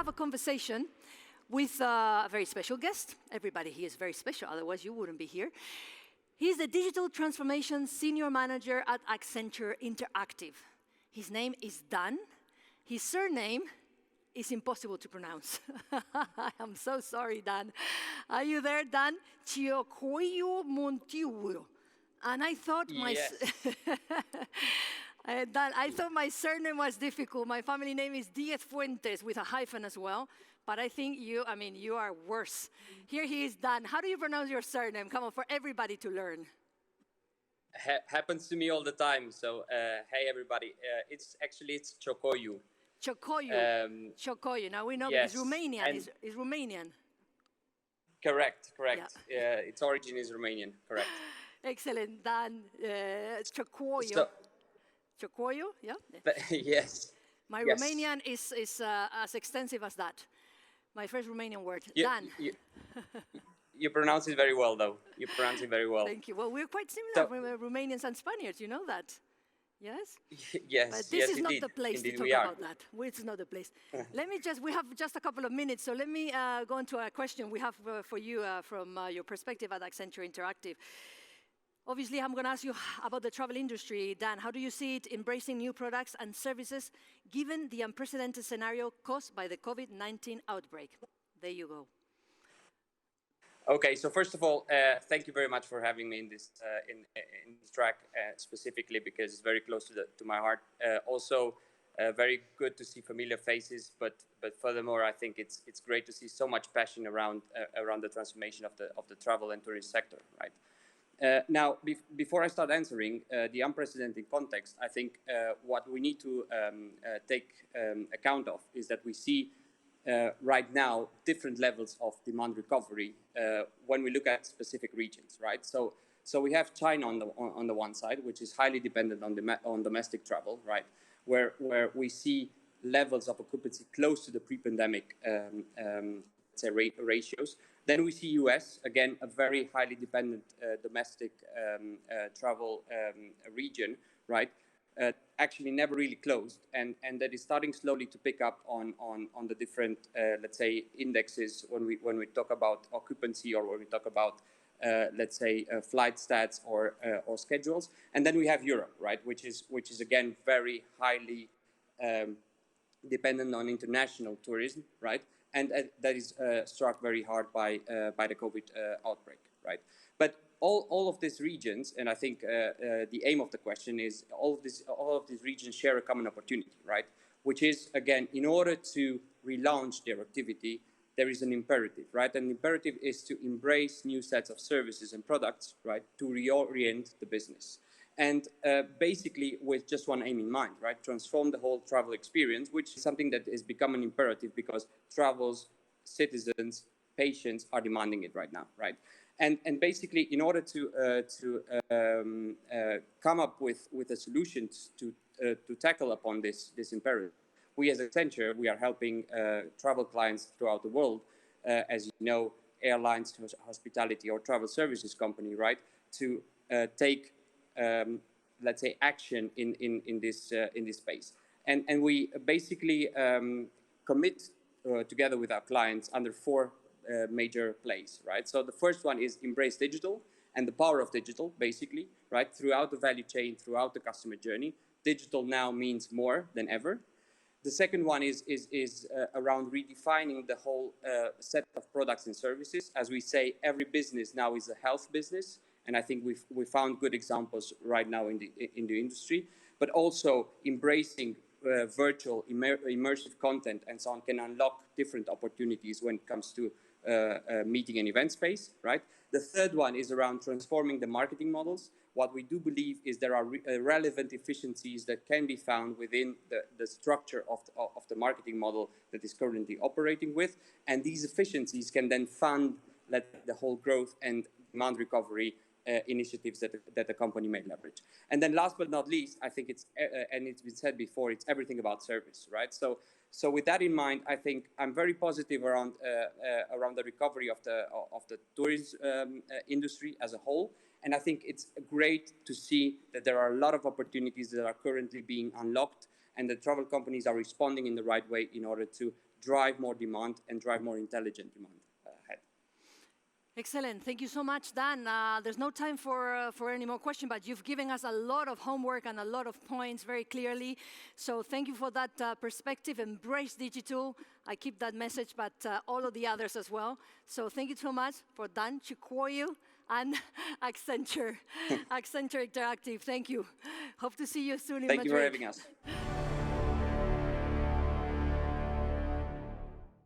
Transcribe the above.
have a conversation with a very special guest. Everybody here is very special, otherwise you wouldn't be here. He's the Digital Transformation Senior Manager at Accenture Interactive. His name is Dan. His surname is impossible to pronounce. I'm so sorry, Dan. Are you there, Dan? Ciocoiu. And I thought Dan, I thought my surname was difficult. My family name is Diez Fuentes with a hyphen as well. But I think you are worse. Here he is, Dan. How do you pronounce your surname? Come on, for everybody to learn. Happens to me all the time. So, hey, everybody. It's Ciocoiu. Ciocoiu. Ciocoiu. Now we know yes. because Romanian is Romanian. Correct. Yeah. Its origin is Romanian. Correct. Excellent, Dan. Ciocoiu. So, Ciocoiu, yeah? yes. My Romanian is as extensive as that. My first Romanian word. Dan. You pronounce it very well, though. You pronounce it very well. Thank you. Well, we're quite similar, Romanians and Spaniards. You know that? Yes? Yes. But this is not the place to talk about that. It's not the place. We have just a couple of minutes, so let me go on to a question we have for you from your perspective at Accenture Interactive. Obviously, I'm going to ask you about the travel industry. Dan, how do you see it embracing new products and services given the unprecedented scenario caused by the COVID-19 outbreak? There you go. Okay, so first of all, thank you very much for having me in this track specifically because it's very close to my heart. Also, very good to see familiar faces, but furthermore, I think it's great to see so much passion around the transformation of the travel and tourism sector, right? Now, before I start answering the unprecedented context, I think what we need to take account of is that we see right now different levels of demand recovery when we look at specific regions, right? So we have China on the one side, which is highly dependent on domestic travel, right? Where we see levels of occupancy close to the pre-pandemic ratios. Then we see US, again, a very highly dependent domestic travel region, right? Actually never really closed, and that is starting slowly to pick up on the different, let's say, indexes when we talk about occupancy or when we talk about, let's say, flight stats or schedules. And then we have Europe, right, which is again very highly dependent on international tourism, right? And that is struck very hard by the COVID outbreak, right? But all of these regions, and I think the aim of the question is all of these regions share a common opportunity, right? Which is, again, in order to relaunch their activity, there is an imperative, right? And the imperative is to embrace new sets of services and products, right? To reorient the business. And basically with just one aim in mind, right? Transform the whole travel experience, which is something that has become an imperative because travelers, citizens, patients are demanding it right now, right? And basically, in order to come up with a solution to tackle upon this imperative, we as Accenture, we are helping travel clients throughout the world, as you know, airlines, hospitality, or travel services company, right? To take let's say, action in this space, and we basically commit together with our clients under four major plays, right? So the first one is embrace digital and the power of digital, basically, right? Throughout the value chain, throughout the customer journey, digital now means more than ever. The second one is around redefining the whole set of products and services. As we say, every business now is a health business. And I think we found good examples right now in the industry, but also embracing virtual immersive content and so on can unlock different opportunities when it comes to meeting and event space, right? The third one is around transforming the marketing models. What we do believe is there are relevant efficiencies that can be found within the structure of the marketing model that is currently operating with, and these efficiencies can then fund the whole growth and demand recovery initiatives that the company may leverage. And then last but not least, I think it's, and it's been said before, it's everything about service, right? So with that in mind, I think I'm very positive around the recovery of the tourism industry as a whole. And I think it's great to see that there are a lot of opportunities that are currently being unlocked, and the travel companies are responding in the right way in order to drive more demand and drive more intelligent demand ahead. Excellent. Thank you so much, Dan. There's no time for any more questions, but you've given us a lot of homework and a lot of points very clearly. So thank you for that perspective. Embrace digital. I keep that message, but all of the others as well. So thank you so much for Dan, Ciocoiu, and Accenture, Accenture Interactive. Thank you. Hope to see you soon in Madrid. Thank you for having us.